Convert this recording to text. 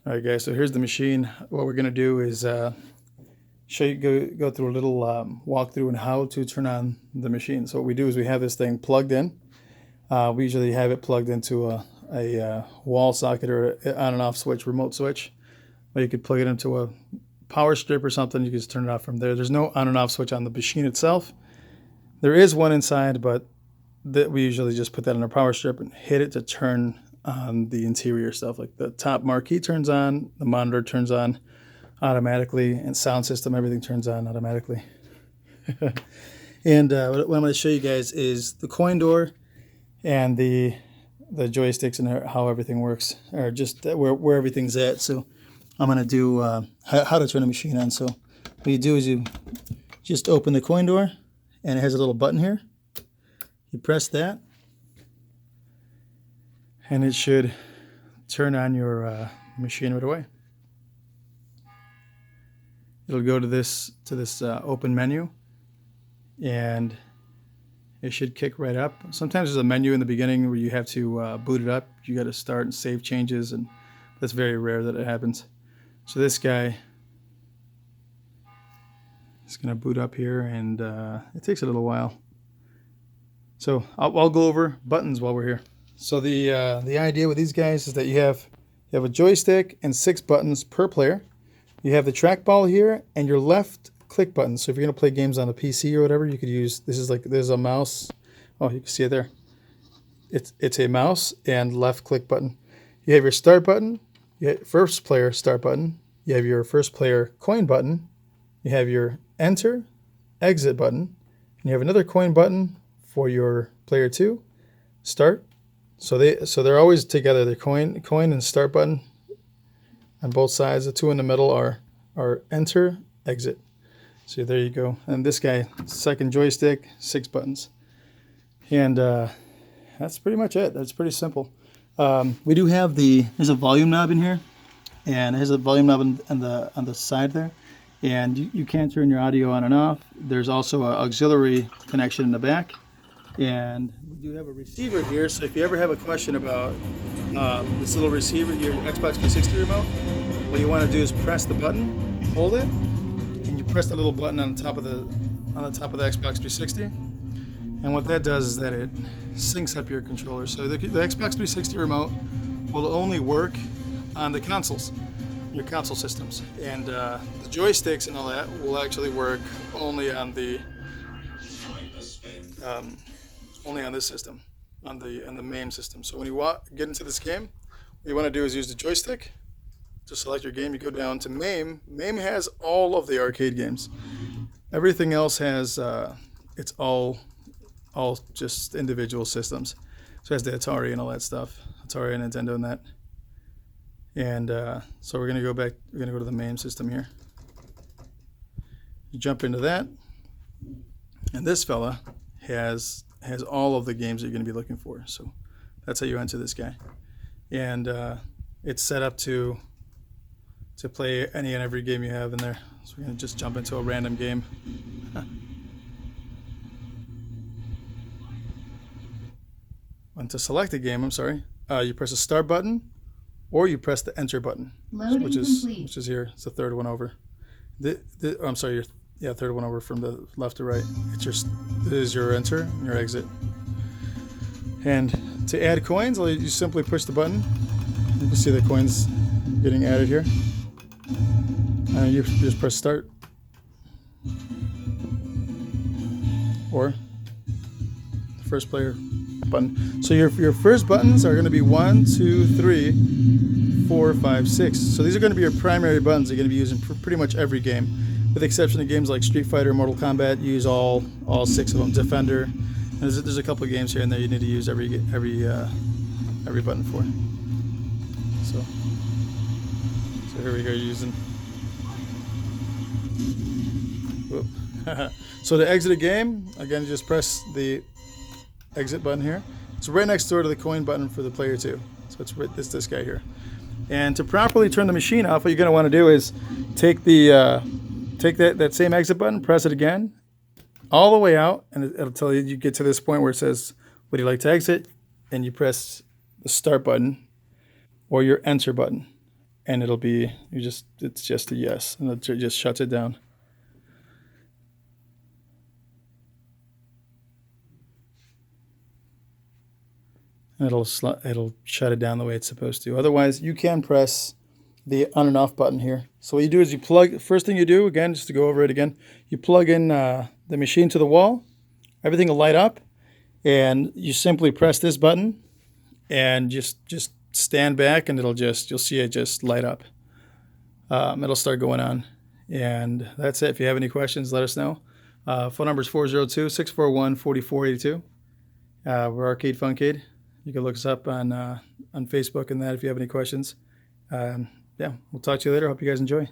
All right, guys, so here's the machine. What we're going to do is show you, go through a little walkthrough on how to turn on the machine. So what we do is we have this thing plugged in. We usually have it plugged into a wall socket or an on and off switch, remote switch. Or you could plug it into a power strip or something. You can just turn it off from there. There's no on and off switch on the machine itself. There is one inside, but we usually just put that on a power strip and hit it to turn on the interior stuff. Like the top marquee turns on, the monitor turns on automatically, and sound system, everything turns on automatically. And what I'm going to show you guys is the coin door and the joysticks and how everything works, or just where everything's at. So I'm going to do how to turn a machine on. So what you do is you just open the coin door, and it has a little button here. You press that, and it should turn on your machine right away. It'll go to this open menu, and it should kick right up. Sometimes there's a menu in the beginning where you have to boot it up. You got to start and save changes, and that's very rare that it happens. So this guy is going to boot up here, and it takes a little while. So I'll go over buttons while we're here. So the idea with these guys is that you have a joystick and 6 buttons per player. You have the trackball here and your left click button. So if you're going to play games on a PC or whatever, you could use, there's a mouse. Oh, you can see it there. It's a mouse and left click button. You have your start button, you have first player start button, you have your first player coin button, you have your enter, exit button, and you have another coin button for your player 2, start. So they're always together. The coin and start button on both sides. The 2 in the middle are enter, exit. So there you go. And this guy, second joystick, 6 buttons. And that's pretty much it. That's pretty simple. We do have there's a volume knob in here, and it has a volume knob on the side there. And you can turn your audio on and off. There's also an auxiliary connection in the back. And we do have a receiver here, so if you ever have a question about this little receiver, your Xbox 360 remote, what you want to do is press the button, hold it, and you press the little button on the top of the Xbox 360. And what that does is that it syncs up your controller. So the Xbox 360 remote will only work on the consoles, your console systems, and the joysticks and all that will actually work only on the this system, on the MAME system. So when you get into this game, what you want to do is use the joystick to select your game. You go down to MAME. MAME has all of the arcade games. Everything else has it's all just individual systems. So it has the Atari and all that stuff, Atari and Nintendo and that. And so we're gonna go to the MAME system here. You jump into that, and this fella has all of the games that you're going to be looking for. So that's how you enter this guy. And it's set up to play any and every game you have in there. So we're going to just jump into a random game. And to select a game, you press the start button, or you press the enter button, which is here. It's the third one over. Third one over from the left to right. This is your enter and your exit. And to add coins, you simply push the button. You can see the coins getting added here. And you just press start. Or the first player button. So your first buttons are going to be 1, 2, 3, 4, 5, 6. So these are going to be your primary buttons you're going to be using for pretty much every game. With the exception of games like Street Fighter, Mortal Kombat, you use all 6 of them. Defender, and there's a couple of games here and there you need to use every button for. So here we go using. Whoop. So to exit a game, again, you just press the exit button here. It's right next door to the coin button for the player 2. So it's this guy here. And to properly turn the machine off, what you're going to want to do is take that same exit button, press it again, all the way out, and it'll tell you get to this point where it says, would you like to exit? And you press the start button or your enter button. and it'll be it's just a yes, and it just shuts it down. And it'll shut it down the way it's supposed to. Otherwise, you can press the on and off button here. So what you do is you plug. First thing you do, again, just to go over it again, you plug in the machine to the wall. Everything will light up, and you simply press this button, and just stand back, and you'll see it just light up. It'll start going on, and that's it. If you have any questions, let us know. Phone number is 402-641-4482. We're Arcade Funkade. You can look us up on Facebook and that if you have any questions. Yeah, we'll talk to you later. Hope you guys enjoy.